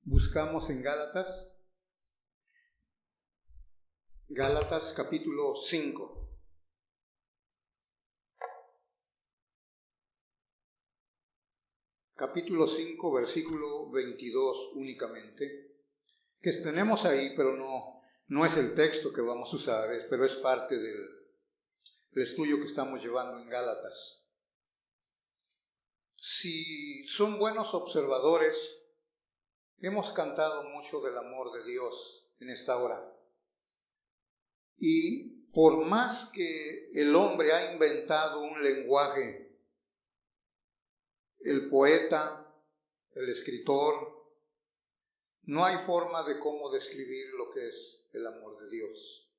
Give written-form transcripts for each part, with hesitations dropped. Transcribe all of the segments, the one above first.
Buscamos en Gálatas capítulo 5. Capítulo 5, versículo 22 únicamente, que tenemos ahí, pero no es el texto que vamos a usar, pero es parte del estudio que estamos llevando en Gálatas. Si son buenos observadores, hemos cantado mucho del amor de Dios en esta hora. Y por más que el hombre ha inventado un lenguaje, el poeta, el escritor, no hay forma de cómo describir lo que es el amor de Dios.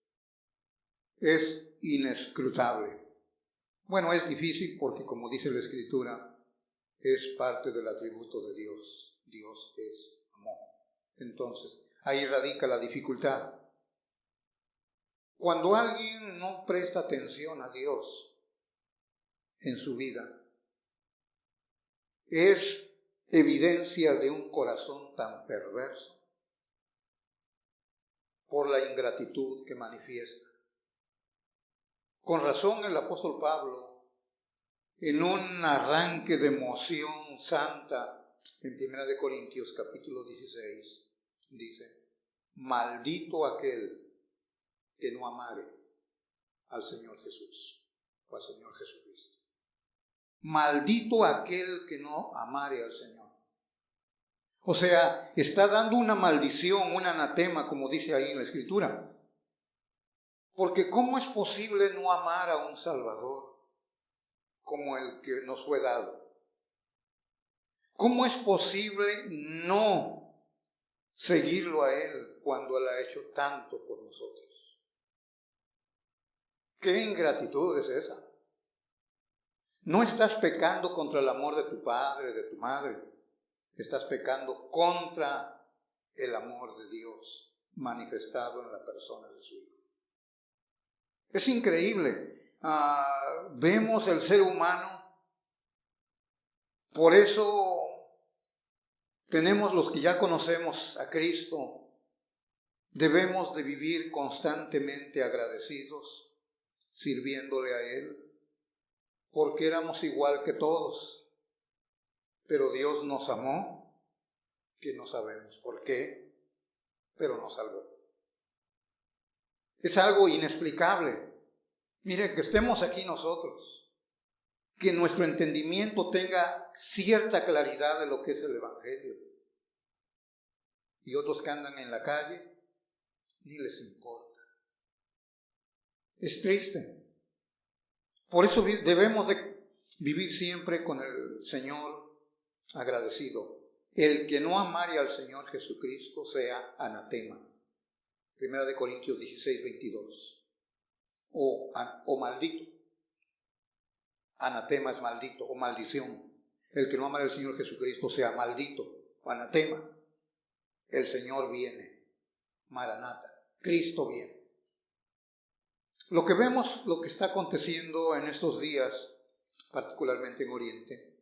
Es inescrutable. Bueno, es difícil porque, como dice la Escritura, es parte del atributo de Dios. Dios es amor. Entonces, ahí radica la dificultad. Cuando alguien no presta atención a Dios en su vida, es evidencia de un corazón tan perverso por la ingratitud que manifiesta. Con razón el apóstol Pablo, en un arranque de emoción santa, en 1 Corintios capítulo 16, dice: maldito aquel que no amare al Señor Jesús o al Señor Jesucristo. Maldito aquel que no amare al Señor. O sea, está dando una maldición, un anatema, como dice ahí en la Escritura. Porque ¿cómo es posible no amar a un Salvador como el que nos fue dado? ¿Cómo es posible no seguirlo a Él cuando Él ha hecho tanto por nosotros? ¿Qué ingratitud es esa? No estás pecando contra el amor de tu padre, de tu madre. Estás pecando contra el amor de Dios manifestado en la persona de su Hijo. Es increíble. Vemos el ser humano. Por eso tenemos los que ya conocemos a Cristo. Debemos de vivir constantemente agradecidos, sirviéndole a Él, porque éramos igual que todos, pero Dios nos amó, que no sabemos por qué, pero nos salvó. Es algo inexplicable. Mire, que estemos aquí nosotros, que nuestro entendimiento tenga cierta claridad de lo que es el Evangelio, y otros que andan en la calle, ni les importa. Es triste. Por eso debemos de vivir siempre con el Señor agradecido. El que no amare al Señor Jesucristo sea anatema. 1 Corintios 16, 22. O maldito. Anatema es maldito o maldición. El que no amare al Señor Jesucristo sea maldito o anatema. El Señor viene. Maranata. Cristo viene. Lo que vemos, lo que está aconteciendo en estos días, particularmente en Oriente,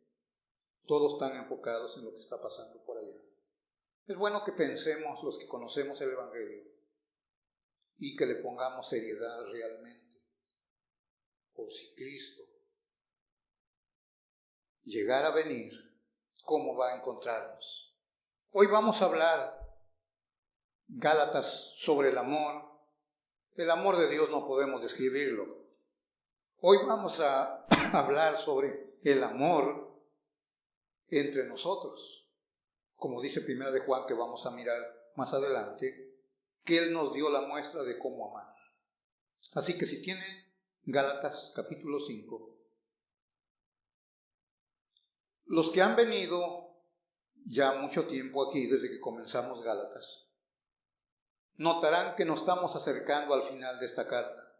todos están enfocados en lo que está pasando por allá. Es bueno que pensemos, los que conocemos el Evangelio, y que le pongamos seriedad realmente. Por si Cristo llegara a venir, ¿cómo va a encontrarnos? Hoy vamos a hablar, Gálatas, sobre el amor. El amor de Dios no podemos describirlo. Hoy vamos a hablar sobre el amor entre nosotros. Como dice 1 de Juan, que vamos a mirar más adelante, que Él nos dio la muestra de cómo amar. Así que si tiene Gálatas capítulo 5, los que han venido ya mucho tiempo aquí, desde que comenzamos Gálatas, notarán que nos estamos acercando al final de esta carta.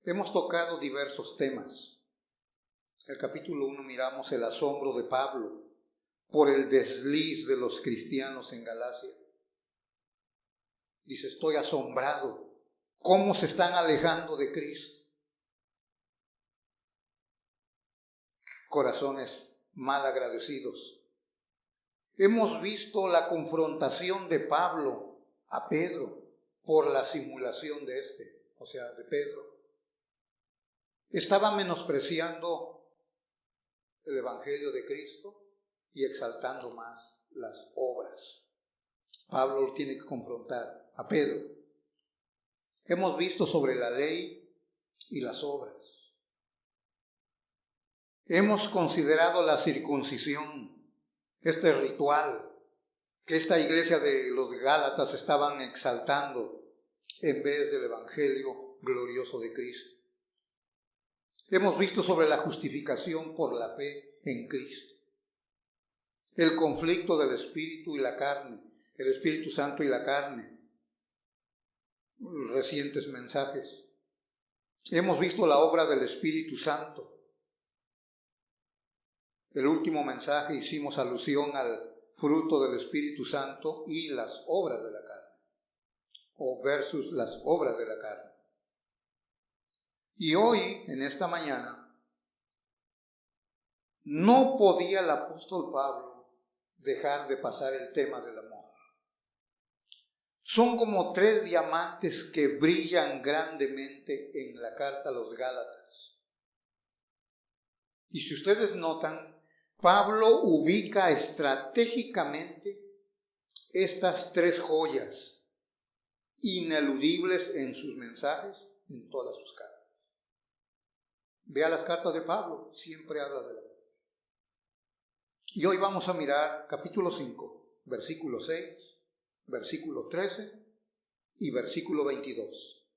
Hemos tocado diversos temas. El capítulo 1 miramos el asombro de Pablo por el desliz de los cristianos en Galacia. Dice: estoy asombrado. ¿Cómo se están alejando de Cristo? Corazones mal agradecidos. Hemos visto la confrontación de Pablo a Pedro por la simulación de o sea, de Pedro. Estaba menospreciando el Evangelio de Cristo y exaltando más las obras. Pablo lo tiene que confrontar a Pedro. Hemos visto sobre la ley y las obras. Hemos considerado la circuncisión, este ritual que esta iglesia de los Gálatas estaban exaltando en vez del Evangelio glorioso de Cristo. Hemos visto sobre la justificación por la fe en Cristo, el conflicto del Espíritu y la carne, el Espíritu Santo y la carne, recientes mensajes. Hemos visto la obra del Espíritu Santo. El último mensaje hicimos alusión al fruto del Espíritu Santo y las obras de la carne, o versus las obras de la carne. Y hoy, en esta mañana, no podía el apóstol Pablo dejar de pasar el tema del amor. Son como 3 diamantes que brillan grandemente en la carta a los Gálatas. Y si ustedes notan, Pablo ubica estratégicamente estas 3 joyas ineludibles en sus mensajes, en todas sus cartas. Vea las cartas de Pablo, siempre habla del amor. Y hoy vamos a mirar capítulo 5, versículo 6, versículo 13 y versículo 22.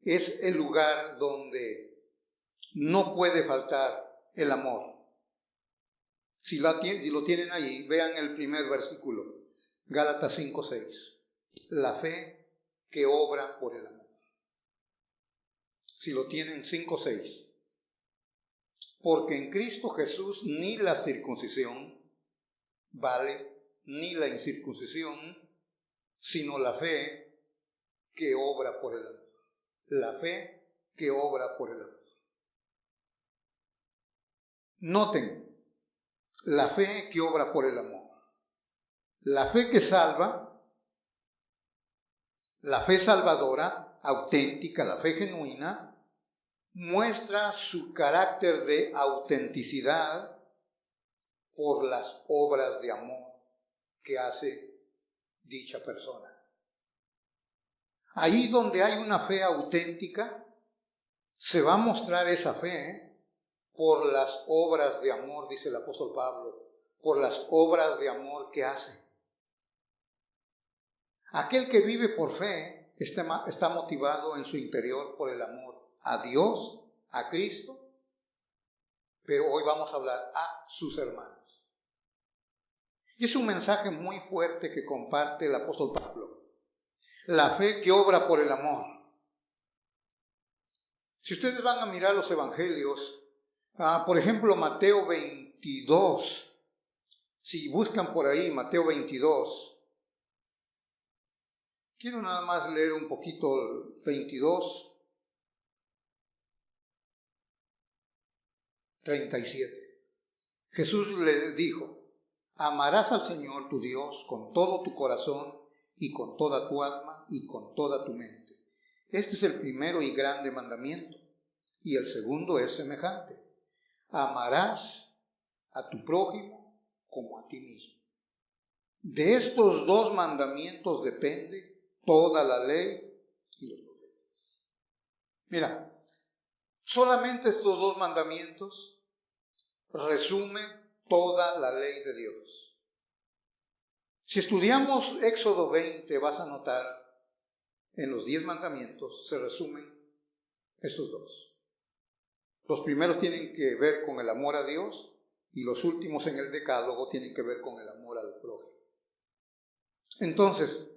Es el lugar donde no puede faltar el amor. Si lo tienen ahí, vean el primer versículo, Gálatas 5:6. La fe que obra por el amor. Si lo tienen, 5:6. Porque en Cristo Jesús ni la circuncisión vale, ni la incircuncisión, sino la fe que obra por el amor. La fe que obra por el amor. Noten, la fe que obra por el amor. La fe que salva, la fe salvadora, auténtica, la fe genuina, muestra su carácter de autenticidad por las obras de amor que hace dicha persona. Ahí donde hay una fe auténtica, se va a mostrar esa fe por las obras de amor, dice el apóstol Pablo, por las obras de amor que hace. Aquel que vive por fe está motivado en su interior por el amor a Dios, a Cristo, pero hoy vamos a hablar a sus hermanos. Y es un mensaje muy fuerte que comparte el apóstol Pablo. La fe que obra por el amor. Si ustedes van a mirar los evangelios, por ejemplo, Mateo 22, si buscan por ahí Mateo 22, quiero nada más leer un poquito el 22, 37. Jesús le dijo, amarás al Señor tu Dios con todo tu corazón y con toda tu alma y con toda tu mente. Este es el primero y grande mandamiento, y el segundo es semejante. Amarás a tu prójimo como a ti mismo. De estos 2 mandamientos depende toda la ley y los profetas. Mira, solamente estos 2 mandamientos resumen toda la ley de Dios. Si estudiamos Éxodo 20, vas a notar en los 10 mandamientos se resumen estos 2. Los primeros tienen que ver con el amor a Dios y los últimos en el decálogo tienen que ver con el amor al prójimo. Entonces,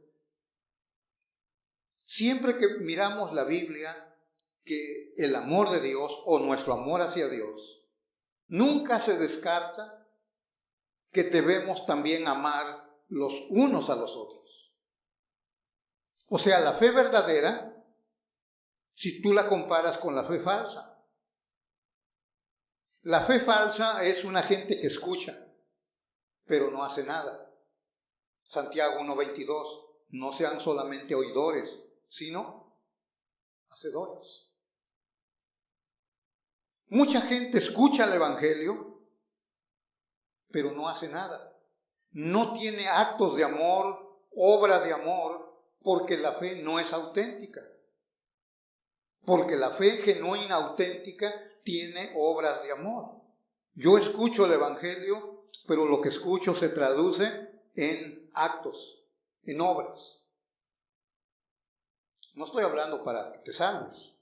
siempre que miramos la Biblia, que el amor de Dios o nuestro amor hacia Dios, nunca se descarta que debemos también amar los unos a los otros. O sea, la fe verdadera, si tú la comparas con la fe falsa. La fe falsa es una gente que escucha, pero no hace nada. Santiago 1:22, no sean solamente oidores, sino hacedores. Mucha gente escucha el Evangelio, pero no hace nada. No tiene actos de amor, obra de amor, porque la fe no es auténtica. Porque la fe genuina, auténtica, tiene obras de amor. Yo escucho el Evangelio, pero lo que escucho se traduce en actos, en obras. No estoy hablando para que te salves.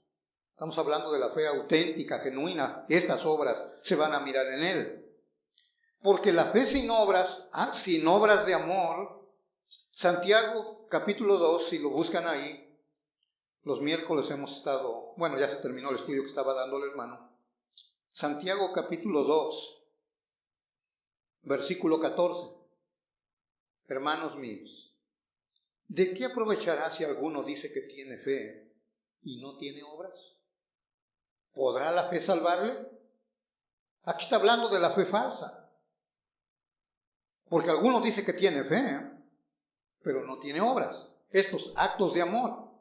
Estamos hablando de la fe auténtica, genuina. Estas obras se van a mirar en él. Porque la fe sin obras de amor, Santiago capítulo 2, si lo buscan ahí, los miércoles hemos estado, bueno, ya se terminó el estudio que estaba dando el hermano. Santiago capítulo 2, versículo 14. Hermanos míos, ¿de qué aprovechará si alguno dice que tiene fe y no tiene obras? ¿Podrá la fe salvarle? Aquí está hablando de la fe falsa. Porque alguno dice que tiene fe, pero no tiene obras. Estos actos de amor.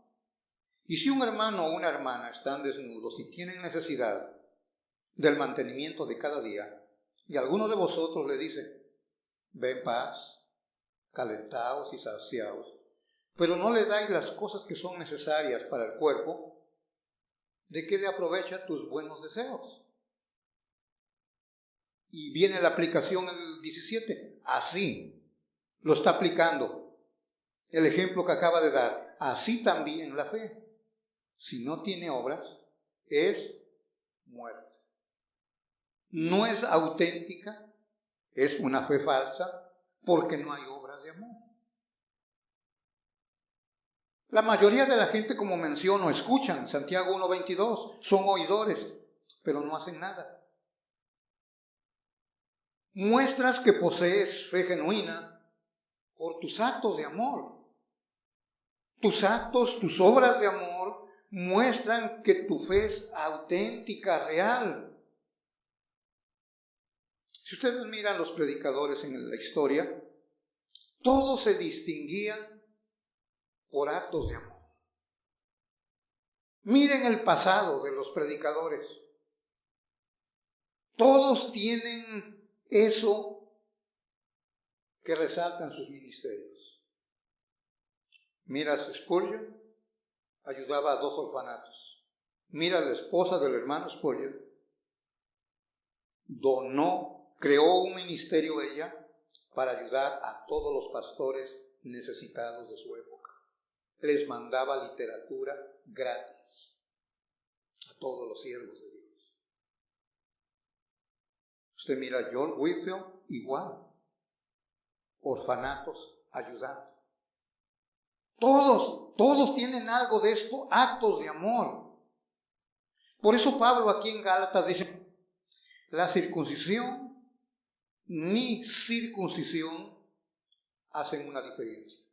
Y si un hermano o una hermana están desnudos y tienen necesidad del mantenimiento de cada día, y alguno de vosotros le dice, ve en paz, calentaos y saciaos, pero no le dais las cosas que son necesarias para el cuerpo, ¿de qué le aprovecha tus buenos deseos? Y viene la aplicación el 17, así lo está aplicando el ejemplo que acaba de dar, así también la fe. Si no tiene obras, es muerta. No es auténtica, es una fe falsa, porque no hay obras de amor. La mayoría de la gente, como menciono, escuchan Santiago 1:22, son oidores, pero no hacen nada. Muestras que posees fe genuina por tus actos de amor. Tus actos, tus obras de amor muestran que tu fe es auténtica, real. Si ustedes miran los predicadores en la historia, todos se distinguían por actos de amor. Miren el pasado de los predicadores. Todos tienen eso que resalta en sus ministerios. Mira a Spurgeon, ayudaba a 2 orfanatos. Mira a la esposa del hermano Spurgeon, creó un ministerio ella para ayudar a todos los pastores necesitados de su época. Les mandaba literatura gratis a todos los siervos de Dios. Usted mira a John Whitfield, igual. Orfanatos ayudando. Todos tienen algo de esto, actos de amor. Por eso Pablo aquí en Gálatas dice, la circuncisión ni circuncisión hacen una diferencia.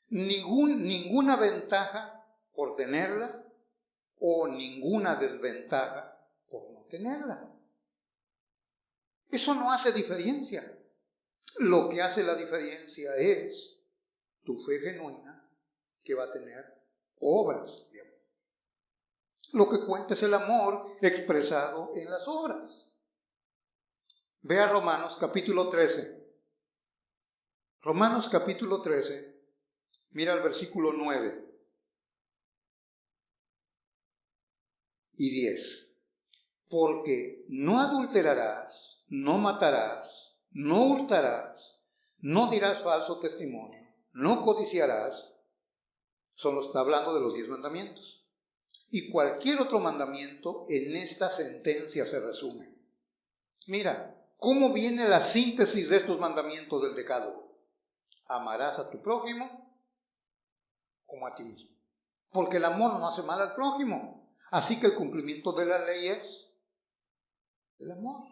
Ninguna ventaja por tenerla o ninguna desventaja por no tenerla. Eso no hace diferencia. Lo que hace la diferencia es tu fe genuina, que va a tener obras de amor. Lo que cuenta es el amor expresado en las obras. Ve a Romanos capítulo 13. Romanos capítulo 13, mira el versículo 9 y 10. Porque no adulterarás, no matarás, no hurtarás, no dirás falso testimonio, no codiciarás. Está hablando de los 10 mandamientos. Y cualquier otro mandamiento en esta sentencia se resume. Mira, ¿cómo viene la síntesis de estos mandamientos del decálogo? Amarás a tu prójimo como a ti mismo. Porque el amor no hace mal al prójimo. Así que el cumplimiento de la ley es el amor.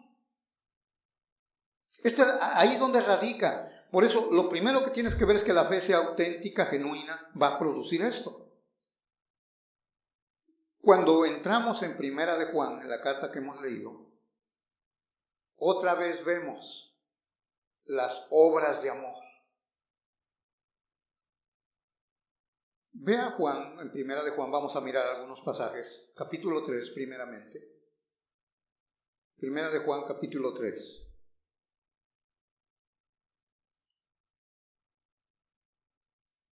Ahí es donde radica. Por eso, lo primero que tienes que ver es que la fe sea auténtica, genuina, va a producir esto. Cuando entramos en Primera de Juan, en la carta que hemos leído, otra vez vemos las obras de amor. Ve a Juan, en Primera de Juan, vamos a mirar algunos pasajes. Capítulo 3, primeramente. Primera de Juan, capítulo 3.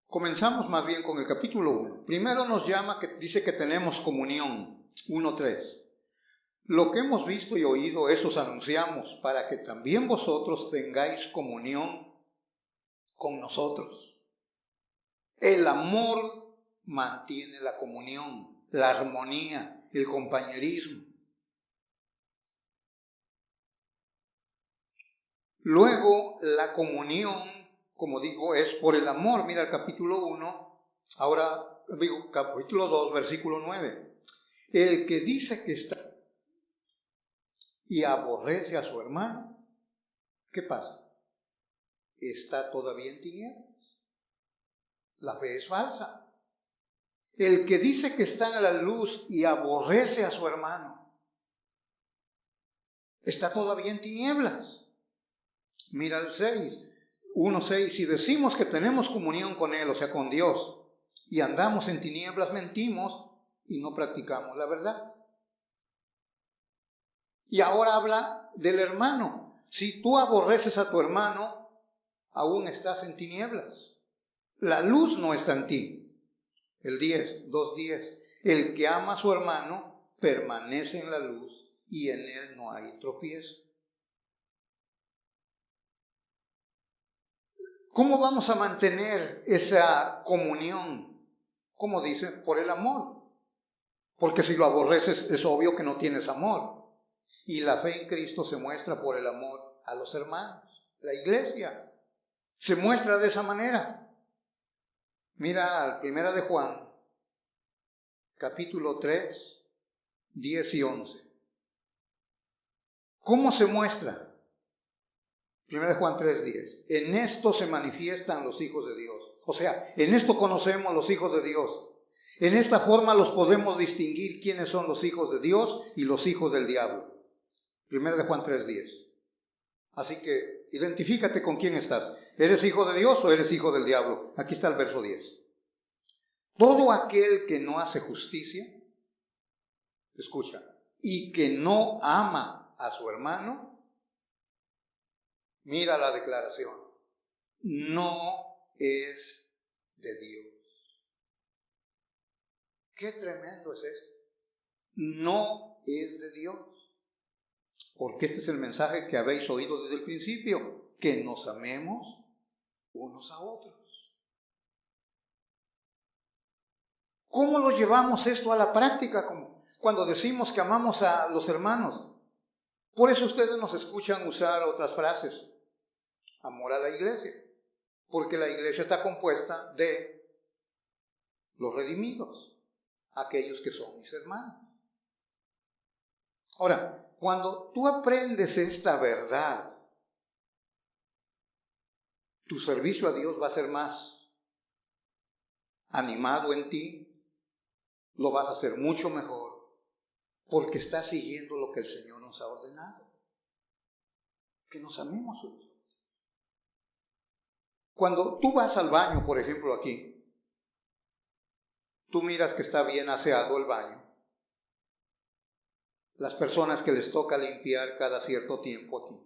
Comenzamos más bien con el capítulo 1. Primero nos llama, que dice que tenemos comunión. 1:3. Lo que hemos visto y oído, eso os anunciamos, para que también vosotros tengáis comunión con nosotros. El amor mantiene la comunión, la armonía, el compañerismo. Luego, la comunión, como digo, es por el amor. Mira el capítulo 1, ahora digo capítulo 2, versículo 9. El que dice que está y aborrece a su hermano, ¿qué pasa? Está todavía en tinieblas. La fe es falsa. El que dice que está en la luz y aborrece a su hermano, está todavía en tinieblas. Mira el 6, 1:6. Si decimos que tenemos comunión con Él, o sea, con Dios, y andamos en tinieblas, mentimos y no practicamos la verdad. Y ahora habla del hermano. Si tú aborreces a tu hermano, aún estás en tinieblas. La luz no está en ti. El 2:10. El que ama a su hermano permanece en la luz y en él no hay tropiezo. ¿Cómo vamos a mantener esa comunión? Como dice, por el amor. Porque si lo aborreces, es obvio que no tienes amor. Y la fe en Cristo se muestra por el amor a los hermanos. La iglesia se muestra de esa manera. Mira al Primera de Juan, capítulo 3, 10 y 11. ¿Cómo se muestra? Primera de Juan 3, 10. En esto se manifiestan los hijos de Dios. O sea, en esto conocemos los hijos de Dios. En esta forma los podemos distinguir quiénes son los hijos de Dios y los hijos del diablo. Primera de Juan 3, 10. Así que identifícate con quién estás. ¿Eres hijo de Dios o eres hijo del diablo? Aquí está el verso 10. Todo aquel que no hace justicia, escucha, y que no ama a su hermano, mira la declaración, no es de Dios. Qué tremendo es esto. No es de Dios. Porque este es el mensaje que habéis oído desde el principio, que nos amemos unos a otros. ¿Cómo lo llevamos esto a la práctica? Cuando decimos que amamos a los hermanos. Por eso ustedes nos escuchan usar otras frases. Amor a la iglesia. Porque la iglesia está compuesta de los redimidos, aquellos que son mis hermanos. Ahora, cuando tú aprendes esta verdad, tu servicio a Dios va a ser más animado en ti, lo vas a hacer mucho mejor, porque estás siguiendo lo que el Señor nos ha ordenado, que nos amemos unos. Cuando tú vas al baño, por ejemplo aquí, tú miras que está bien aseado el baño. Las personas que les toca limpiar cada cierto tiempo aquí.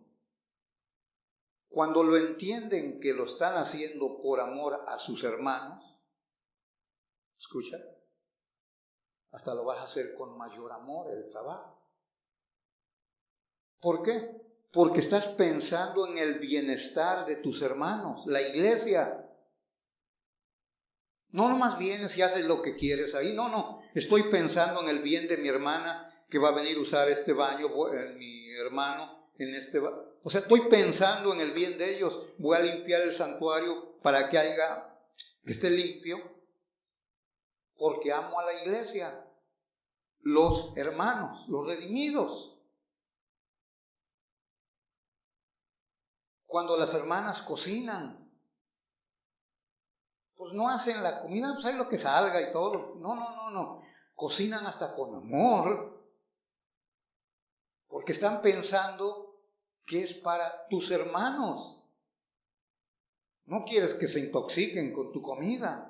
Cuando lo entienden que lo están haciendo por amor a sus hermanos, escucha, hasta lo vas a hacer con mayor amor el trabajo. ¿Por qué? Porque estás pensando en el bienestar de tus hermanos, la iglesia. No nomás vienes y haces lo que quieres ahí, no, estoy pensando en el bien de mi hermana que va a venir a usar este baño, mi hermano en este baño. O sea, estoy pensando en el bien de ellos, voy a limpiar el santuario para que esté limpio, porque amo a la iglesia, los hermanos, los redimidos. Cuando las hermanas cocinan, pues no hacen la comida, pues hay lo que salga y todo. No. Cocinan hasta con amor, porque están pensando que es para tus hermanos. No quieres que se intoxiquen con tu comida.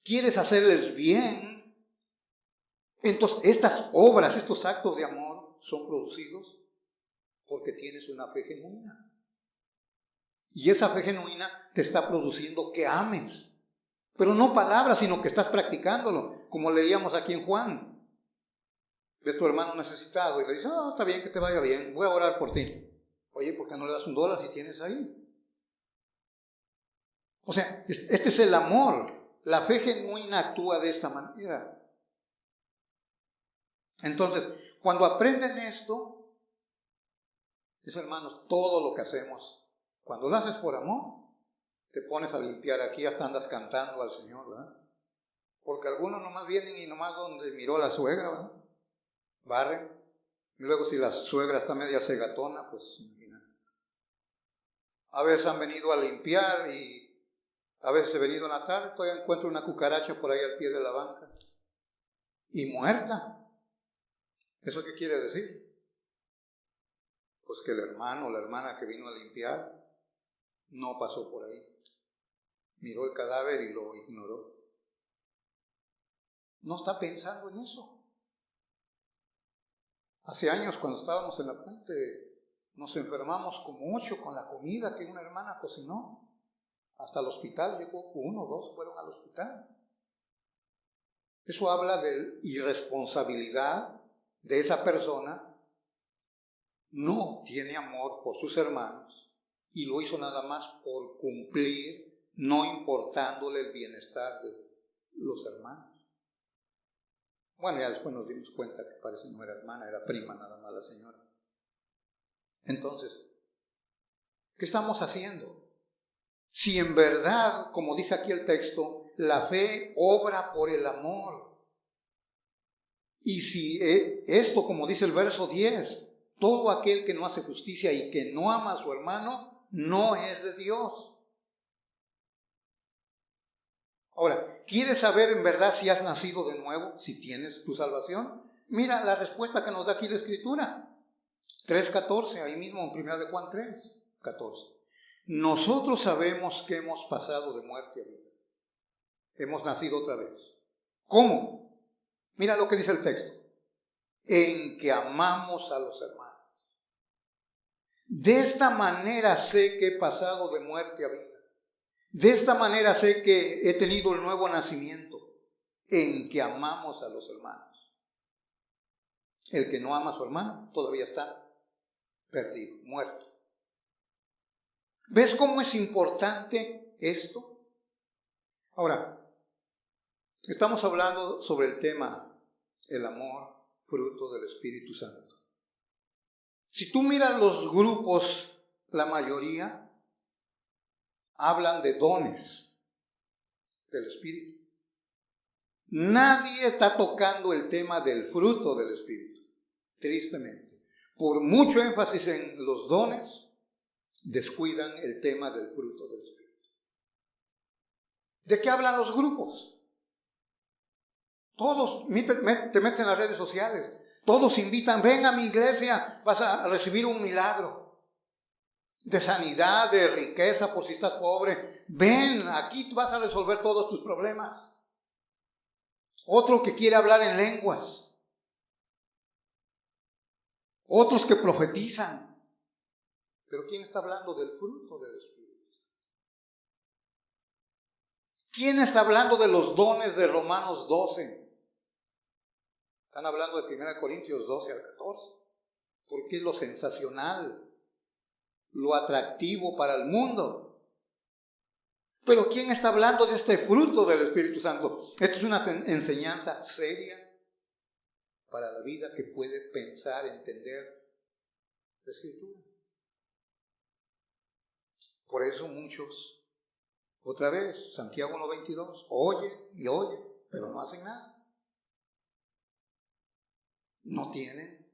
quieres hacerles bien, entonces estas obras, estos actos de amor son producidos porque tienes una fe genuina. Y esa fe genuina te está produciendo que ames. Pero no palabras, sino que estás practicándolo. Como leíamos aquí en Juan. Ves tu hermano necesitado y le dices, está bien, que te vaya bien, voy a orar por ti. Oye, ¿por qué no le das $1 si tienes ahí? O sea, este es el amor. La fe genuina actúa de esta manera. Entonces, cuando aprenden esto, hermanos, todo lo que hacemos, cuando lo haces por amor, te pones a limpiar aquí, hasta andas cantando al Señor, ¿verdad? Porque algunos nomás vienen y nomás donde miró la suegra, ¿verdad? Barren. Y luego si la suegra está media cegatona, pues imagina. A veces han venido a limpiar y a veces he venido en la tarde, todavía encuentro una cucaracha por ahí al pie de la banca. Y muerta. ¿Eso qué quiere decir? Pues que el hermano o la hermana que vino a limpiar no pasó por ahí. Miró el cadáver y lo ignoró. No está pensando en eso. Hace años cuando estábamos en la puente, nos enfermamos como 8 con la comida que una hermana cocinó. Hasta el hospital llegó 1 o 2 fueron al hospital. Eso habla de irresponsabilidad de esa persona. No tiene amor por sus hermanos y lo hizo nada más por cumplir, no importándole el bienestar de los hermanos. Bueno, ya después nos dimos cuenta que parece no era hermana, era prima nada más la señora. Entonces, ¿qué estamos haciendo? Si en verdad, como dice aquí el texto, la fe obra por el amor. Y si esto, como dice el verso 10, todo aquel que no hace justicia y que no ama a su hermano, no es de Dios. Ahora, ¿quieres saber en verdad si has nacido de nuevo? Si tienes tu salvación. Mira la respuesta que nos da aquí la Escritura. 3:14, ahí mismo en 1 de Juan 3:14. Nosotros sabemos que hemos pasado de muerte a vida. Hemos nacido otra vez. ¿Cómo? Mira lo que dice el texto. En que amamos a los hermanos. De esta manera sé que he pasado de muerte a vida. De esta manera sé que he tenido el nuevo nacimiento, en que amamos a los hermanos. El que no ama a su hermano todavía está perdido, muerto. ¿Ves cómo es importante esto? Ahora, estamos hablando sobre el tema, el amor, fruto del Espíritu Santo. Si tú miras los grupos, la mayoría hablan de dones del Espíritu. Nadie está tocando el tema del fruto del Espíritu, tristemente. Por mucho énfasis en los dones, descuidan el tema del fruto del Espíritu. ¿De qué hablan los grupos? Todos, te metes en las redes sociales, todos invitan, ven a mi iglesia, vas a recibir un milagro. De sanidad, de riqueza, por si estás pobre. Ven, aquí vas a resolver todos tus problemas. Otro que quiere hablar en lenguas. Otros que profetizan. Pero ¿quién está hablando del fruto del Espíritu? ¿Quién está hablando de los dones de Romanos 12? Están hablando de 1 Corintios 12 al 14. Porque es lo sensacional, lo atractivo para el mundo. Pero ¿quién está hablando de este fruto del Espíritu Santo? Esto es una enseñanza seria para la vida que puede pensar, entender la Escritura. Por eso muchos, otra vez, Santiago 1:22, oye y oye, pero no hacen nada. No tienen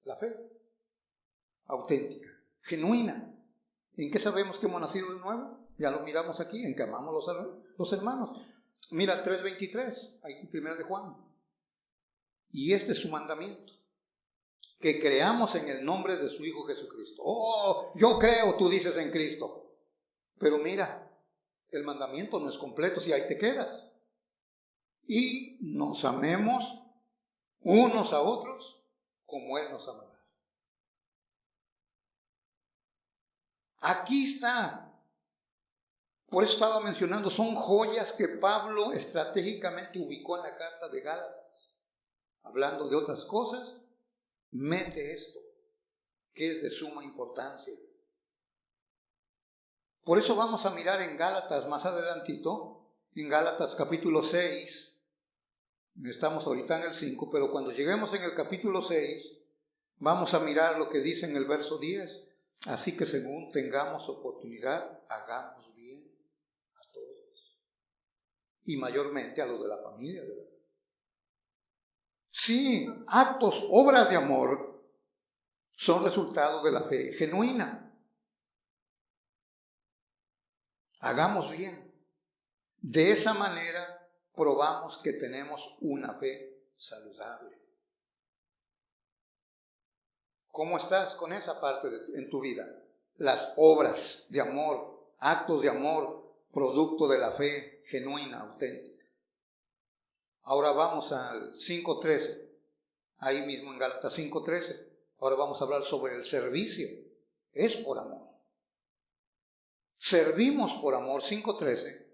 la fe auténtica, genuina. ¿En qué sabemos que hemos nacido de nuevo? Ya lo miramos aquí, en que amamos los hermanos. Mira el 3:23, ahí en 1 de Juan. Y este es su mandamiento, que creamos en el nombre de su Hijo Jesucristo. Oh, yo creo, tú dices en Cristo. Pero mira, El mandamiento no es completo si ahí te quedas. Y nos amemos unos a otros como Él nos ha mandado. Aquí está. Por eso estaba mencionando, son joyas que Pablo estratégicamente ubicó en la carta de Gálatas. Hablando de otras cosas, mete esto, que es de suma importancia. Por eso vamos a mirar en Gálatas más adelantito, en Gálatas capítulo 6, estamos ahorita en el 5, pero cuando lleguemos en el capítulo 6, vamos a mirar lo que dice en el verso 10. Así que según tengamos oportunidad, hagamos bien a todos, y mayormente a los de la familia de la fe. Sí, actos, obras de amor son resultado de la fe genuina. Hagamos bien. De esa manera probamos que tenemos una fe saludable. ¿Cómo estás con esa parte en tu vida? Las obras de amor, actos de amor, producto de la fe genuina, auténtica. Ahora vamos al 5.13, ahí mismo en Gálatas 5.13. Ahora vamos a hablar sobre el servicio. Es por amor. Servimos por amor, 5.13,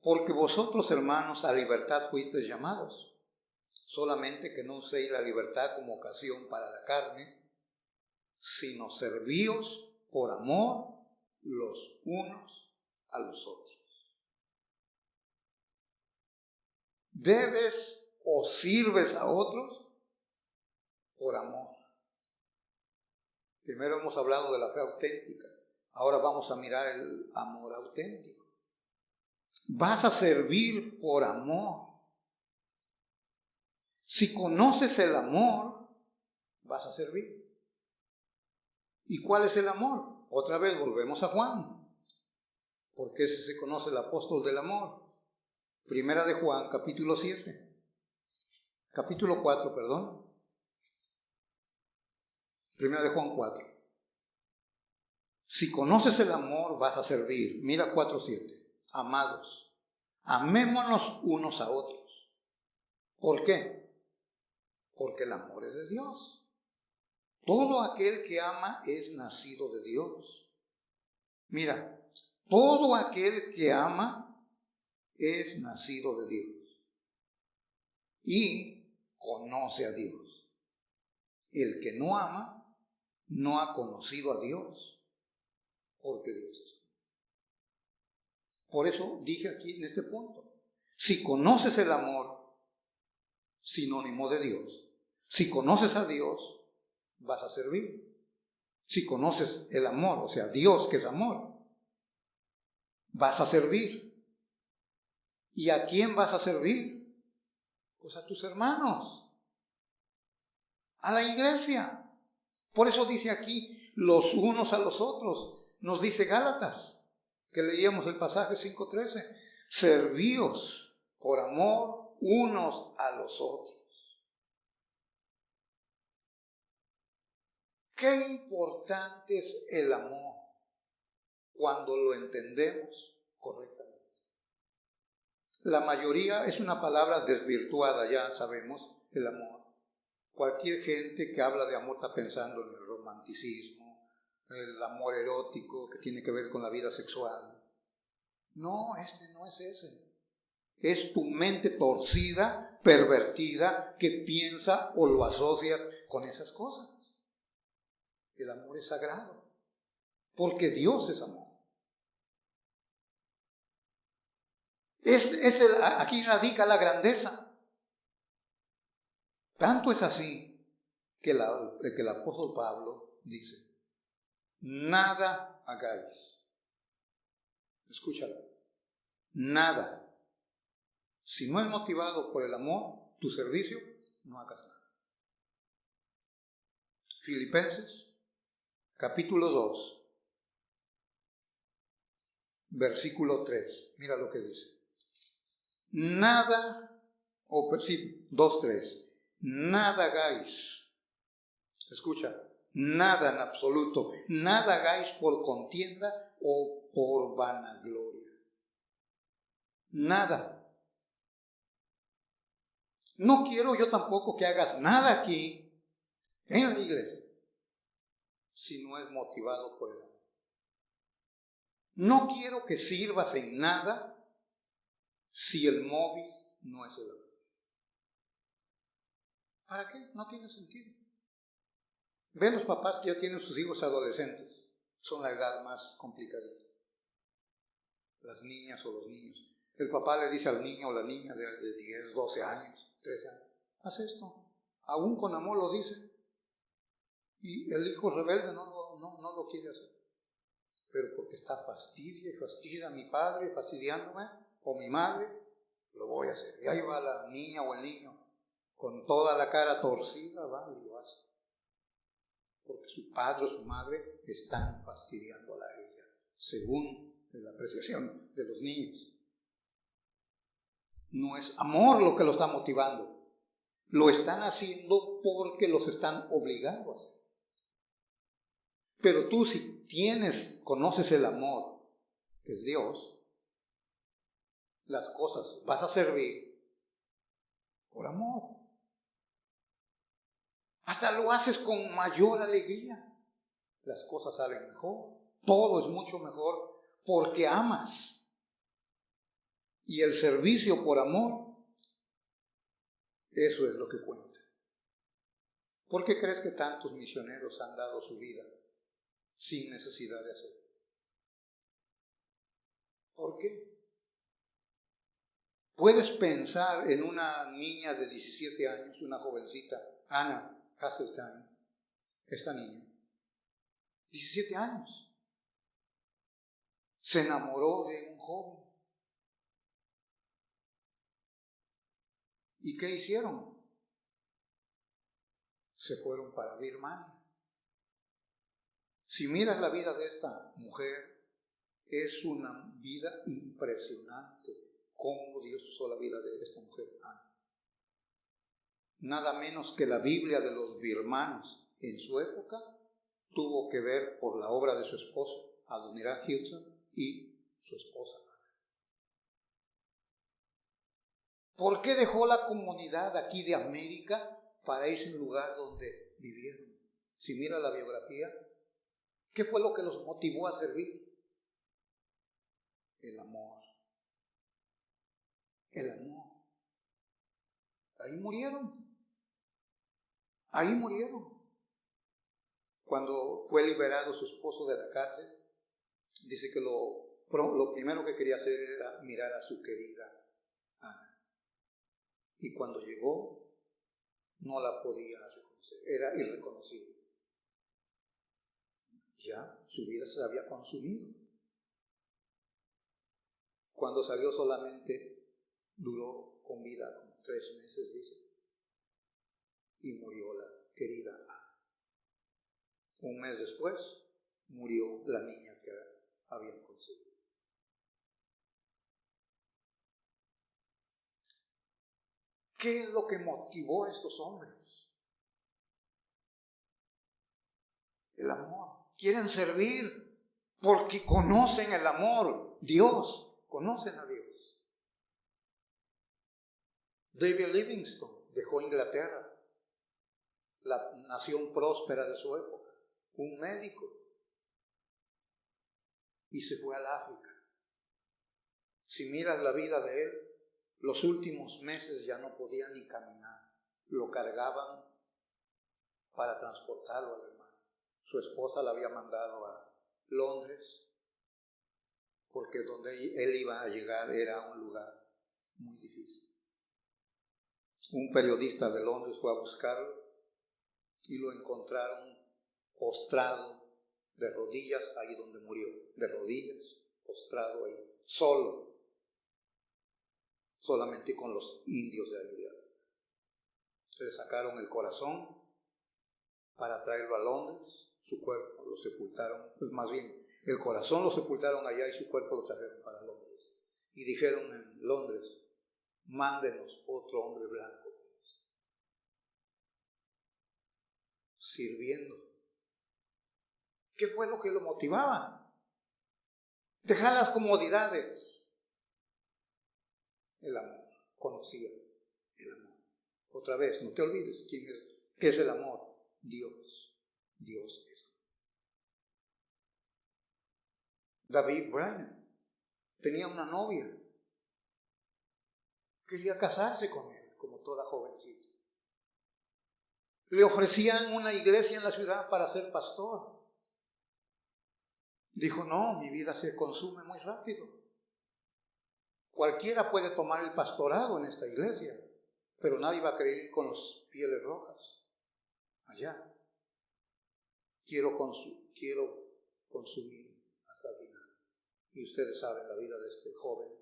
porque vosotros, hermanos, a libertad fuisteis llamados, solamente que no uséis la libertad como ocasión para la carne, sino servíos por amor los unos a los otros. ¿Debes o sirves a otros? Por amor. Primero hemos hablado de la fe auténtica. Ahora vamos a mirar el amor auténtico. Vas a servir por amor. Si conoces el amor, vas a servir. ¿Y cuál es el amor? Otra vez volvemos a Juan, porque ese se conoce el apóstol del amor. Primera de Juan, capítulo 7. Capítulo 4, perdón. Primera de Juan 4. Si conoces el amor, vas a servir. Mira 4:7. Amados, amémonos unos a otros. ¿Por qué? Porque el amor es de Dios. Todo aquel que ama es nacido de Dios. Mira, todo aquel que ama es nacido de Dios y conoce a Dios. El que no ama no ha conocido a Dios, porque Dios es. Por eso dije aquí en este punto, si conoces el amor, sinónimo de Dios. Si conoces a Dios, vas a servir. Si conoces el amor, o sea, Dios que es amor, vas a servir. ¿Y a quién vas a servir? Pues a tus hermanos, a la iglesia. Por eso dice aquí, los unos a los otros. Nos dice Gálatas, que leíamos el pasaje 5:13. Servíos por amor unos a los otros. Qué importante es el amor cuando lo entendemos correctamente. La mayoría es una palabra desvirtuada, ya sabemos, el amor. Cualquier gente que habla de amor está pensando en el romanticismo, el amor erótico que tiene que ver con la vida sexual. No, no es ese. Es tu mente torcida, pervertida, que piensa o lo asocias con esas cosas. El amor es sagrado, porque Dios es amor. Aquí radica la grandeza. Tanto es así que el apóstol Pablo dice, nada hagáis. Escúchalo. Nada. Si no es motivado por el amor, tu servicio, no hagas nada. Filipenses, capítulo 2, versículo 3. Mira lo que dice. Nada, 2:3. Nada hagáis. Escucha, nada en absoluto. Nada hagáis por contienda o por vanagloria. nada. No quiero yo tampoco que hagas nada aquí en la iglesia si no es motivado por el amor. No quiero que sirvas en nada si el móvil no es el amor. ¿Para qué? No tiene sentido. Ven los papás que ya tienen sus hijos adolescentes. Son la edad más complicadita. Las niñas o los niños. El papá le dice al niño o la niña de 10, 12 años, 13 años, haz esto. Aún con amor lo dice. Y el hijo rebelde no lo quiere hacer. Pero porque está fastidia a mi padre fastidiándome, o mi madre, lo voy a hacer. Y ahí va la niña o el niño, con toda la cara torcida, va y lo hace. Porque su padre o su madre están fastidiándola a ella, según la apreciación de los niños. No es amor lo que lo está motivando. Lo están haciendo porque los están obligando a hacer. Pero tú, si conoces el amor, que es Dios, las cosas vas a servir por amor. Hasta lo haces con mayor alegría. Las cosas salen mejor. Todo es mucho mejor porque amas. Y el servicio por amor, eso es lo que cuenta. ¿Por qué crees que tantos misioneros han dado su vida sin necesidad de hacerlo? ¿Por qué? Puedes pensar en una niña de 17 años, una jovencita, Anna Hasseltine, esta niña, 17 años, se enamoró de un joven. ¿Y qué hicieron? Se fueron para Birmania. Si miras la vida de esta mujer, es una vida impresionante. Cómo Dios usó la vida de esta mujer, Ana. Nada menos que la Biblia de los birmanos en su época tuvo que ver por la obra de su esposo, Adoniram Hudson, y su esposa Ana. ¿Por qué dejó la comunidad aquí de América para ese lugar donde vivieron? Si mira la biografía, ¿qué fue lo que los motivó a servir? El amor. El amor. Ahí murieron. Ahí murieron. Cuando fue liberado su esposo de la cárcel, dice que lo primero que quería hacer era mirar a su querida Ana. Y cuando llegó, no la podía reconocer. Era irreconocible. Ya su vida se había consumido. Cuando salió solamente duró con vida como 3 meses, dice. Y murió la querida Ana. 1 mes después, murió la niña que habían concebido. ¿Qué es lo que motivó a estos hombres? El amor. Quieren servir porque conocen el amor. Dios, conocen a Dios. David Livingstone dejó Inglaterra, la nación próspera de su época, un médico, y se fue al África. Si miras la vida de él, los últimos meses ya no podía ni caminar. Lo cargaban para transportarlo al hermano. Su esposa la había mandado a Londres, porque donde él iba a llegar era un lugar muy difícil. Un periodista de Londres fue a buscarlo y lo encontraron postrado de rodillas ahí donde murió, de rodillas, postrado ahí, solo, solamente con los indios de allá. Le sacaron el corazón para traerlo a Londres, su cuerpo lo sepultaron, pues más bien, el corazón lo sepultaron allá y su cuerpo lo trajeron para Londres. Y dijeron en Londres, mándenos otro hombre blanco como este. Sirviendo. ¿Qué fue lo que lo motivaba? Dejar las comodidades. el amor, conocía el amor. Otra vez, no te olvides qué es el amor. Dios es. David Bryan tenía una novia. Quería casarse con él, como toda jovencita. Le ofrecían una iglesia en la ciudad para ser pastor. Dijo, no, mi vida se consume muy rápido. Cualquiera puede tomar el pastorado en esta iglesia, pero nadie va a creer con las pieles rojas. Allá. Quiero consumir hasta el final. Y ustedes saben la vida de este joven.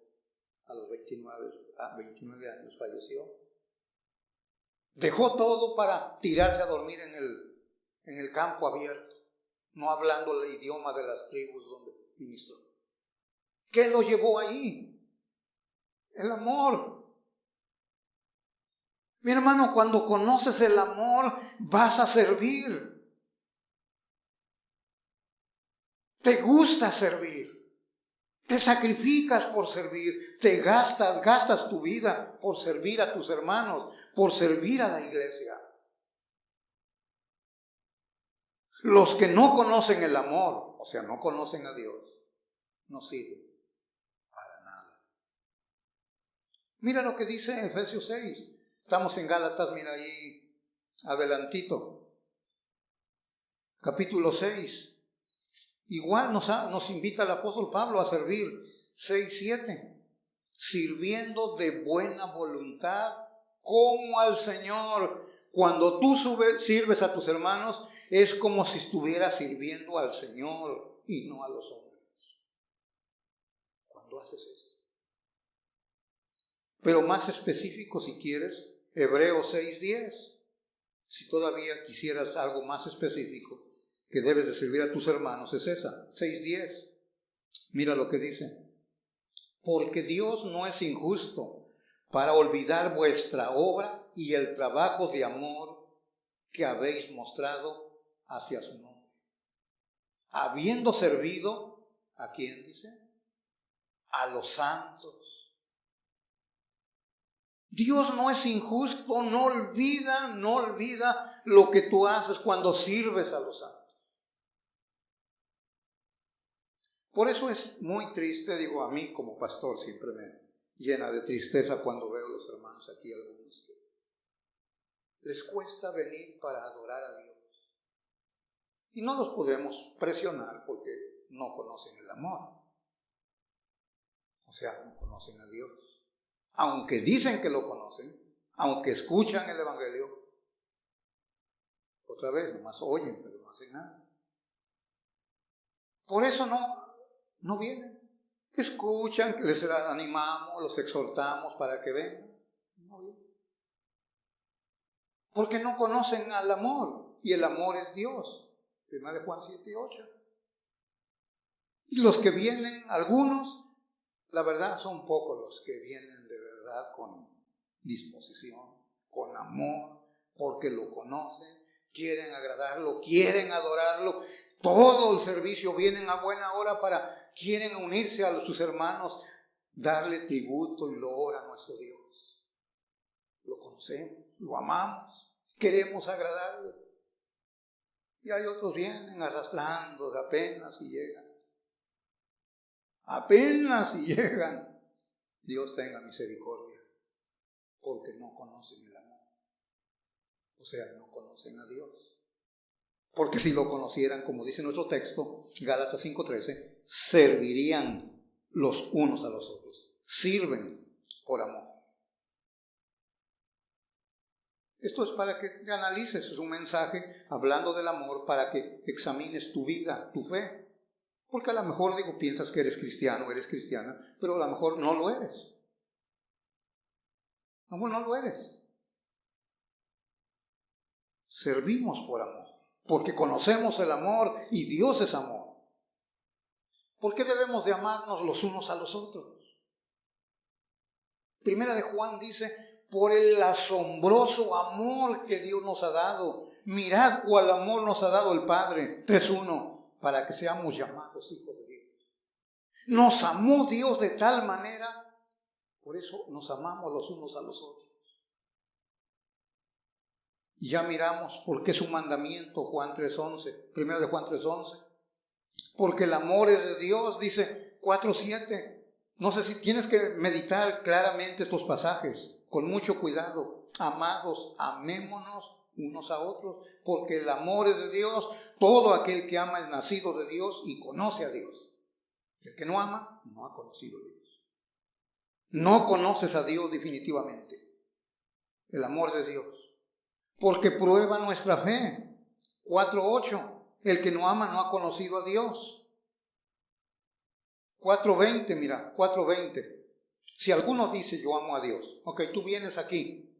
A los 29 años falleció. Dejó todo para tirarse a dormir en el campo abierto, no hablando el idioma de las tribus donde ministró. ¿Qué lo llevó ahí? El amor. Mi hermano, cuando conoces el amor, vas a servir. Te gusta servir. Te sacrificas por servir, te gastas tu vida por servir a tus hermanos, por servir a la iglesia. Los que no conocen el amor, o sea, no conocen a Dios, no sirven para nada. Mira lo que dice Efesios 6. Estamos en Gálatas, mira ahí adelantito. Capítulo 6. Igual nos invita el apóstol Pablo a servir. 6:7. Sirviendo de buena voluntad como al Señor. Cuando tú sirves a tus hermanos, es como si estuvieras sirviendo al Señor y no a los hombres. Cuando haces esto. Pero más específico, si quieres, Hebreos 6:10. Si todavía quisieras algo más específico, que debes de servir a tus hermanos, es esa, 6:10. Mira lo que dice. Porque Dios no es injusto para olvidar vuestra obra y el trabajo de amor que habéis mostrado hacia su nombre. Habiendo servido, ¿a quién dice? A los santos. Dios no es injusto, no olvida lo que tú haces cuando sirves a los santos. Por eso es muy triste, digo, a mí como pastor siempre me llena de tristeza cuando veo a los hermanos aquí, algunos que les cuesta venir para adorar a Dios. Y no los podemos presionar porque no conocen el amor. O sea, no conocen a Dios. Aunque dicen que lo conocen, aunque escuchan el Evangelio, otra vez, nomás oyen, pero no hacen nada. Por eso no vienen. Escuchan, que les animamos, los exhortamos para que vengan. No vienen. Porque no conocen al amor. Y el amor es Dios. 1 de Juan 7:8. Y los que vienen, algunos, la verdad son pocos los que vienen de verdad con disposición, con amor, porque lo conocen, quieren agradarlo, quieren adorarlo. Todo el servicio vienen a buena hora quieren unirse a sus hermanos, darle tributo y loor a nuestro Dios. Lo conocemos, lo amamos, queremos agradarle. Y hay otros vienen arrastrando apenas y llegan. Apenas y llegan. Dios tenga misericordia, porque no conocen el amor. O sea, no conocen a Dios. Porque si lo conocieran, como dice nuestro texto, Gálatas 5:13, servirían los unos a los otros. Sirven por amor. Esto es para que te analices, es un mensaje hablando del amor para que examines tu vida, tu fe. Porque a lo mejor, piensas que eres cristiano, eres cristiana, pero a lo mejor no lo eres. A lo mejor no lo eres. Servimos por amor, porque conocemos el amor y Dios es amor. ¿Por qué debemos de amarnos los unos a los otros? Primera de Juan dice, por el asombroso amor que Dios nos ha dado. Mirad cuál amor nos ha dado el Padre. 3:1. Para que seamos llamados hijos de Dios. Nos amó Dios de tal manera, Por eso nos amamos los unos a los otros. Y ya miramos por qué es un mandamiento, Juan 3:11, 1 de Juan 3:11. Porque el amor es de Dios, dice 4:7. No sé si tienes que meditar claramente estos pasajes, con mucho cuidado. Amados, amémonos unos a otros, porque el amor es de Dios. Todo aquel que ama es nacido de Dios y conoce a Dios. El que no ama, no ha conocido a Dios. No conoces a Dios definitivamente. El amor de Dios. Porque prueba nuestra fe. 4:8. El que no ama no ha conocido a Dios. 4:20, mira, 4:20. Si alguno dice yo amo a Dios, ok, tú vienes aquí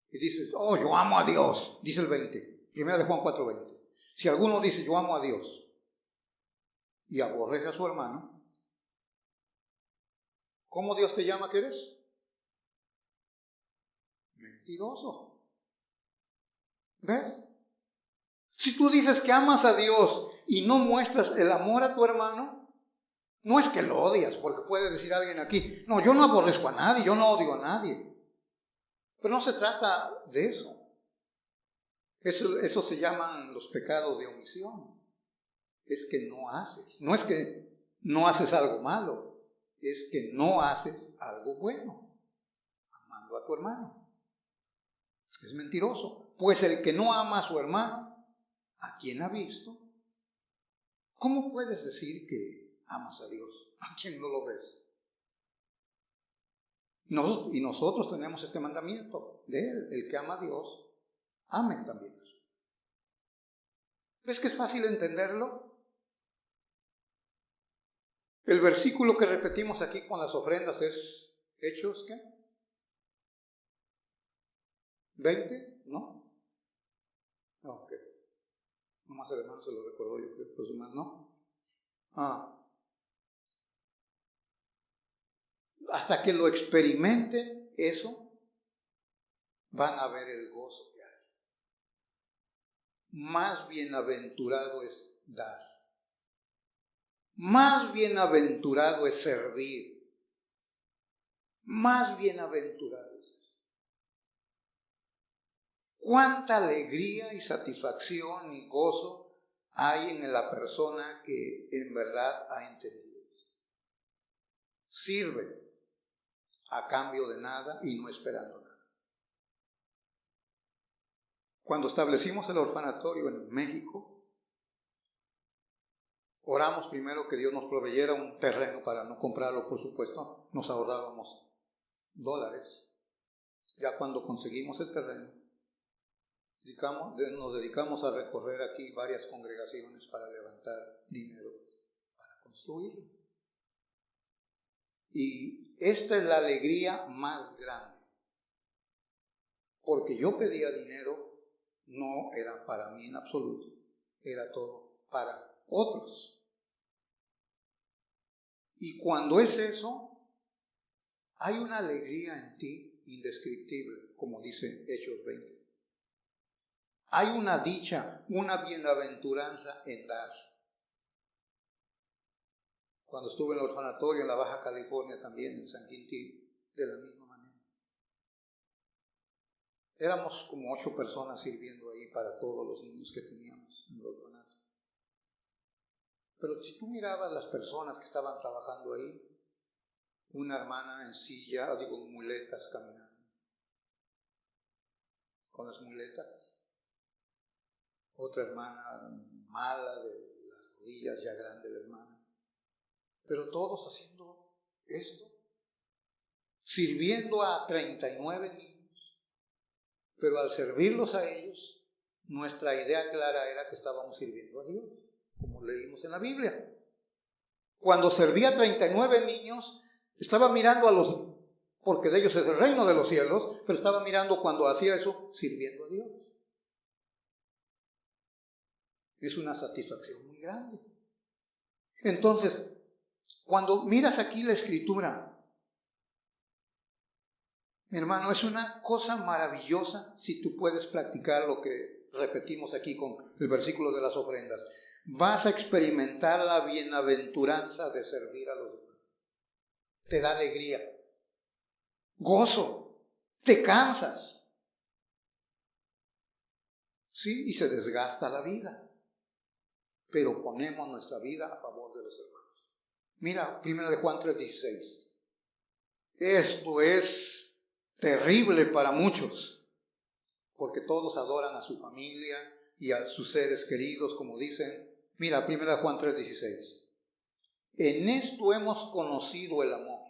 y dices, oh, yo amo a Dios, dice el 20, 1 de Juan 4:20. Si alguno dice yo amo a Dios y aborrece a su hermano, ¿cómo Dios te llama que eres? Mentiroso. ¿Ves? Si tú dices que amas a Dios y no muestras el amor a tu hermano, no es que lo odias, porque puede decir alguien aquí, no, yo no aborrezco a nadie, yo no odio a nadie. Pero no se trata de eso. Eso se llaman los pecados de omisión. Es que no haces. No es que no haces algo malo, es que no haces algo bueno, amando a tu hermano. Es mentiroso. Pues el que no ama a su hermano, ¿a quién ha visto? ¿Cómo puedes decir que amas a Dios a quien no lo ves? Y nosotros tenemos este mandamiento de Él. El que ama a Dios, ame también. ¿Ves que es fácil entenderlo? El versículo que repetimos aquí con las ofrendas es Hechos, ¿qué? 20, ¿no? Ok. Nomás el hermano se lo recordó, yo creo, los demás no. Hasta que lo experimenten eso, van a ver el gozo que hay. Más bienaventurado es dar. Más bienaventurado es servir. Más bienaventurado es eso. Cuánta alegría y satisfacción y gozo hay en la persona que en verdad ha entendido. Sirve a cambio de nada y no esperando nada. Cuando establecimos el orfanatorio en México, oramos primero que Dios nos proveyera un terreno para no comprarlo, por supuesto, nos ahorrábamos $. Ya cuando conseguimos el terreno, nos dedicamos a recorrer aquí varias congregaciones para levantar dinero para construirlo. Y esta es la alegría más grande, porque yo pedía dinero, no era para mí en absoluto, era todo para otros. Y cuando es eso, hay una alegría en ti indescriptible, como dice Hechos 20. Hay una dicha, una bienaventuranza en dar. Cuando estuve en el orfanatorio en la Baja California también, en San Quintín, de la misma manera. Éramos como 8 personas sirviendo ahí para todos los niños que teníamos en el orfanato. Pero si tú mirabas las personas que estaban trabajando ahí, una hermana en silla, en muletas caminando, con las muletas. Otra hermana mala de las rodillas, ya grande la hermana. Pero todos haciendo esto, sirviendo a 39 niños. Pero al servirlos a ellos, nuestra idea clara era que estábamos sirviendo a Dios, como leímos en la Biblia. Cuando servía a 39 niños, estaba mirando a los, porque de ellos es el reino de los cielos, pero estaba mirando cuando hacía eso, sirviendo a Dios. Es una satisfacción muy grande. Entonces, cuando miras aquí la Escritura, mi hermano, es una cosa maravillosa si tú puedes practicar lo que repetimos aquí con el versículo de las ofrendas. Vas a experimentar la bienaventuranza de servir a los demás. Te da alegría. gozo, te cansas. Sí, y se desgasta la vida. Pero ponemos nuestra vida a favor de los hermanos. Mira, 1 Juan 3:16. Esto es terrible para muchos, porque todos adoran a su familia y a sus seres queridos, como dicen. Mira, 1 Juan 3:16. En esto hemos conocido el amor,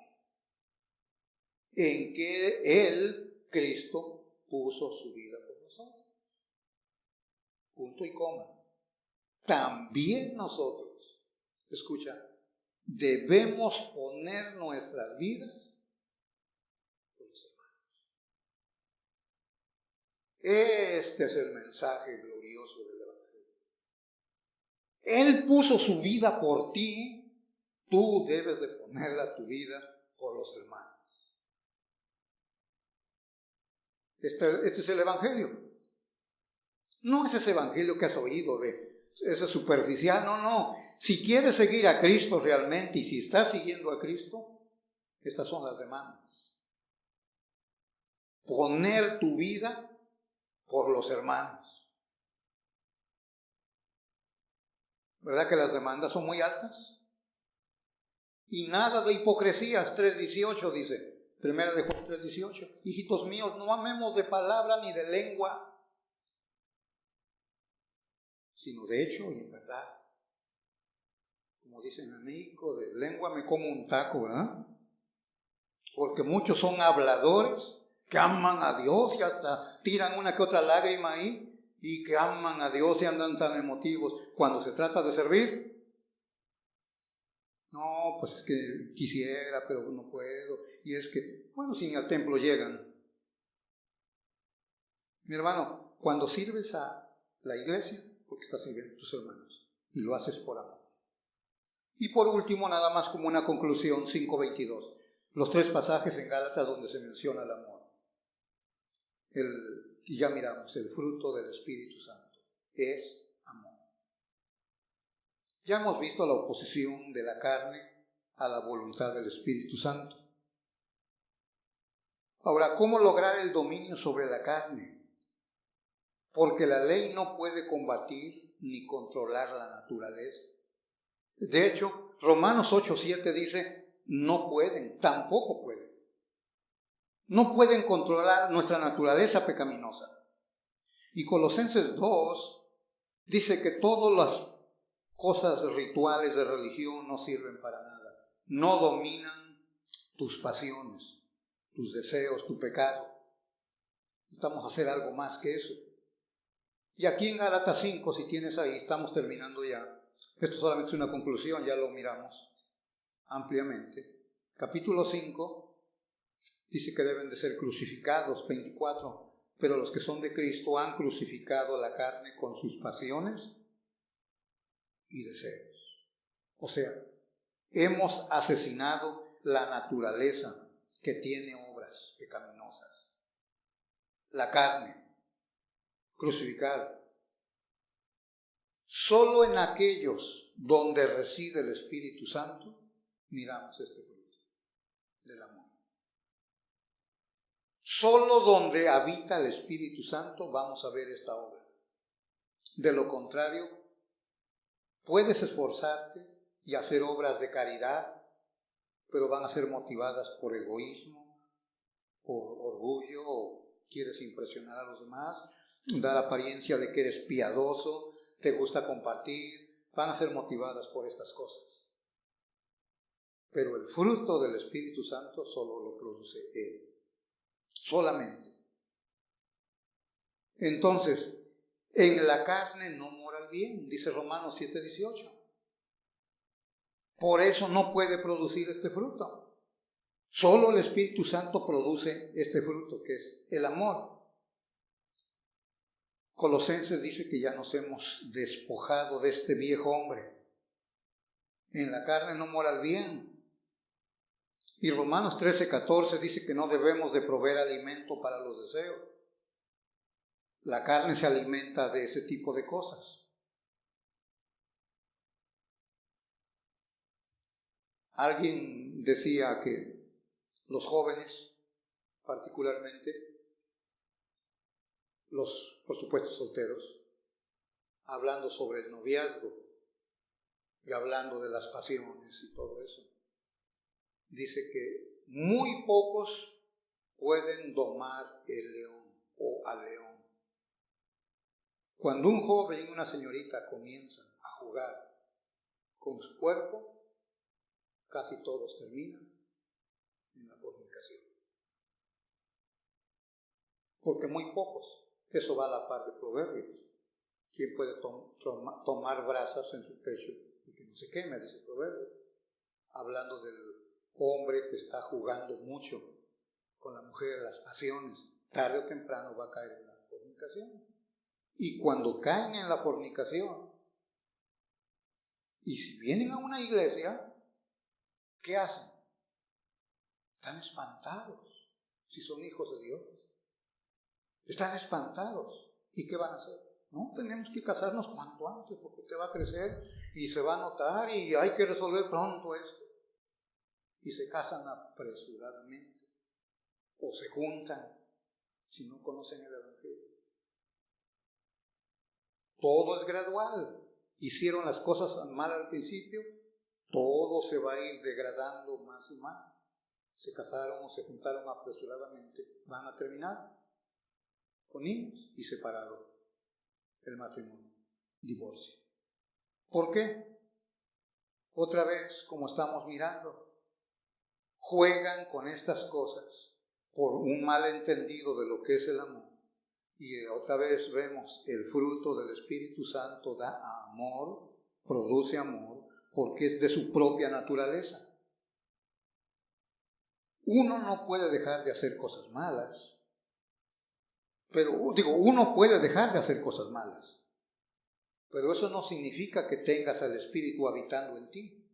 en que Él, Cristo, puso su vida por nosotros. Punto y coma. También nosotros, escucha, debemos poner nuestras vidas por los hermanos. Este es el mensaje glorioso del Evangelio. Él puso su vida por ti, tú debes de ponerla tu vida por los hermanos. Este es el Evangelio. No es ese evangelio que has oído de ese superficial, no. Si quieres seguir a Cristo realmente y si estás siguiendo a Cristo, estas son las demandas. Poner tu vida por los hermanos. ¿Verdad que las demandas son muy altas? Y nada de hipocresías, 3:18 dice, 1 Juan 3:18. Hijitos míos, no amemos de palabra ni de lengua, sino de hecho y en verdad. Como dicen en México, de lengua me como un taco, ¿verdad? Porque muchos son habladores que aman a Dios y hasta tiran una que otra lágrima ahí y que aman a Dios y andan tan emotivos. Cuando se trata de servir, no, pues es que quisiera, pero no puedo. Y es que, bueno, si ni al templo llegan. Mi hermano, cuando sirves a la iglesia, porque estás sirviendo a tus hermanos y lo haces por amor. Y por último, nada más como una conclusión, 5:22. Los 3 pasajes en Gálatas donde se menciona el amor. Y ya miramos, el fruto del Espíritu Santo es amor. Ya hemos visto la oposición de la carne a la voluntad del Espíritu Santo. Ahora, ¿cómo lograr el dominio sobre la carne? Porque la ley no puede combatir ni controlar la naturaleza. De hecho, Romanos 8:7 dice, no pueden, tampoco pueden. No pueden controlar nuestra naturaleza pecaminosa. Y Colosenses 2 dice que todas las cosas rituales de religión no sirven para nada. No dominan tus pasiones, tus deseos, tu pecado. Necesitamos hacer algo más que eso. Y aquí en Gálatas 5, si tienes ahí, estamos terminando ya. Esto solamente es una conclusión, ya lo miramos ampliamente. Capítulo 5 dice que deben de ser crucificados, 24, pero los que son de Cristo han crucificado la carne con sus pasiones y deseos. O sea, hemos asesinado la naturaleza que tiene obras pecaminosas. La carne, crucificada. Solo en aquellos donde reside el Espíritu Santo miramos este fruto del amor. Solo donde habita el Espíritu Santo vamos a ver esta obra. De lo contrario, puedes esforzarte y hacer obras de caridad, pero van a ser motivadas por egoísmo, por orgullo, o quieres impresionar a los demás, dar apariencia de que eres piadoso, te gusta compartir, van a ser motivadas por estas cosas. Pero el fruto del Espíritu Santo solo lo produce Él. Solamente. Entonces, en la carne no mora el bien, dice Romanos 7:18. Por eso no puede producir este fruto. Solo el Espíritu Santo produce este fruto, que es el amor. Colosenses dice que ya nos hemos despojado de este viejo hombre. En la carne no mora el bien. Y Romanos 13:14 dice que no debemos de proveer alimento para los deseos. La carne se alimenta de ese tipo de cosas. Alguien decía que los jóvenes particularmente los, por supuesto, solteros, hablando sobre el noviazgo y hablando de las pasiones y todo eso. Dice que muy pocos pueden domar el león o al león. Cuando un joven y una señorita comienzan a jugar con su cuerpo, casi todos terminan en la fornicación. Porque muy pocos, eso va a la par de Proverbios. ¿Quién puede tomar brasas en su pecho y que no se queme? Dice Proverbio. Hablando del hombre que está jugando mucho con la mujer, las pasiones, tarde o temprano va a caer en la fornicación. Y cuando caen en la fornicación, y si vienen a una iglesia, ¿qué hacen? Están espantados, si son hijos de Dios. Están espantados. ¿Y qué van a hacer? No, tenemos que casarnos cuanto antes, porque te va a crecer y se va a notar y hay que resolver pronto esto. Y se casan apresuradamente, o se juntan, si no conocen el Evangelio. Todo es gradual. Hicieron las cosas mal al principio, todo se va a ir degradando más y más. Se casaron o se juntaron apresuradamente, van a terminar con niños y separado el matrimonio, divorcio. ¿Por qué? Otra vez, como estamos mirando, juegan con estas cosas por un malentendido de lo que es el amor. Y otra vez vemos el fruto del Espíritu Santo da amor, produce amor, porque es de su propia naturaleza. Uno no puede dejar de hacer cosas malas, uno puede dejar de hacer cosas malas, pero eso no significa que tengas al Espíritu habitando en ti,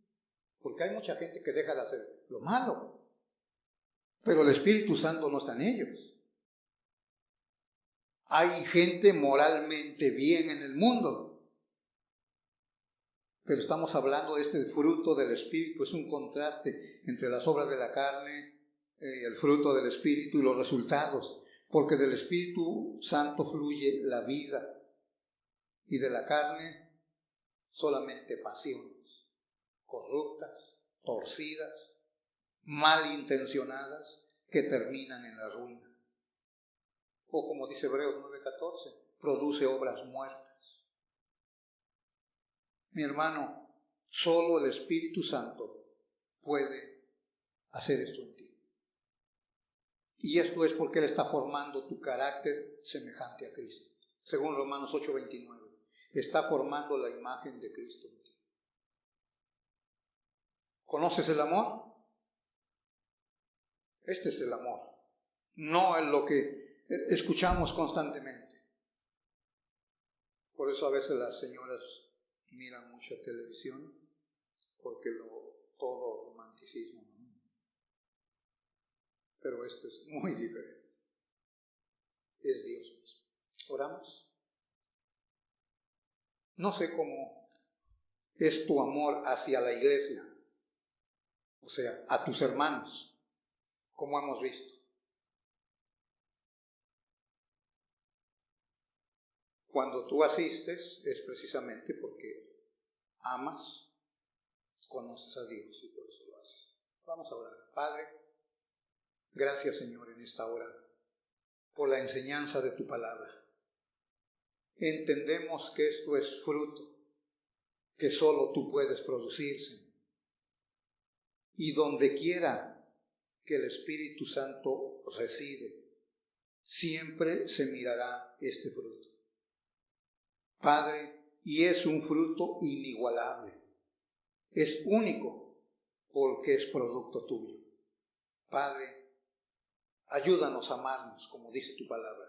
porque hay mucha gente que deja de hacer lo malo, pero el Espíritu Santo no está en ellos. Hay gente moralmente bien en el mundo, pero estamos hablando de este fruto del Espíritu. Es un contraste entre las obras de la carne, el fruto del Espíritu y los resultados, porque del Espíritu Santo fluye la vida y de la carne solamente pasiones corruptas, torcidas, malintencionadas, que terminan en la ruina. O como dice Hebreos 9:14, produce obras muertas. Mi hermano, solo el Espíritu Santo puede hacer esto en ti. Y esto es porque Él está formando tu carácter semejante a Cristo. Según Romanos 8:29, está formando la imagen de Cristo en ti. ¿Conoces el amor? Este es el amor, no es lo que escuchamos constantemente. Por eso a veces las señoras miran mucha televisión, porque todo romanticismo, ¿no? Pero esto es muy diferente. Es Dios mismo. ¿Oramos? No sé cómo es tu amor hacia la iglesia, o sea, a tus hermanos, como hemos visto. Cuando tú asistes es precisamente porque amas, conoces a Dios y por eso lo haces. Vamos a orar. Padre, gracias Señor en esta hora por la enseñanza de tu palabra. Entendemos que esto es fruto que solo tú puedes producir, Señor. Y donde quiera que el Espíritu Santo reside, siempre se mirará este fruto. Padre, y es un fruto inigualable. Es único porque es producto tuyo. Padre, ayúdanos a amarnos, como dice tu palabra.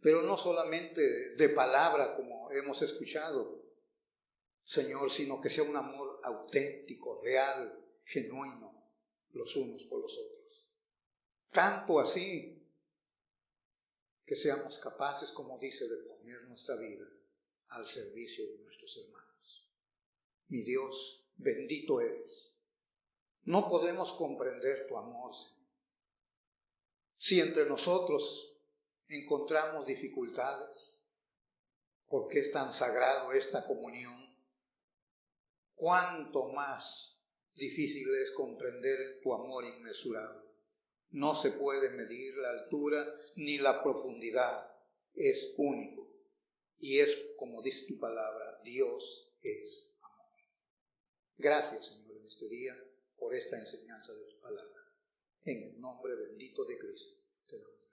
Pero no solamente de palabra, como hemos escuchado, Señor, sino que sea un amor auténtico, real, genuino, los unos por los otros. Tanto así que seamos capaces, como dice, de poner nuestra vida al servicio de nuestros hermanos. Mi Dios, bendito eres. No podemos comprender tu amor, Señor, Si entre nosotros encontramos dificultades, porque es tan sagrado esta comunión, cuánto más difícil es comprender tu amor inmesurable. No se puede medir la altura ni la profundidad, es único. Y es, como dice tu palabra, Dios es amor. Gracias, Señor, en este día por esta enseñanza de tu palabra. En el nombre bendito de Cristo te damos.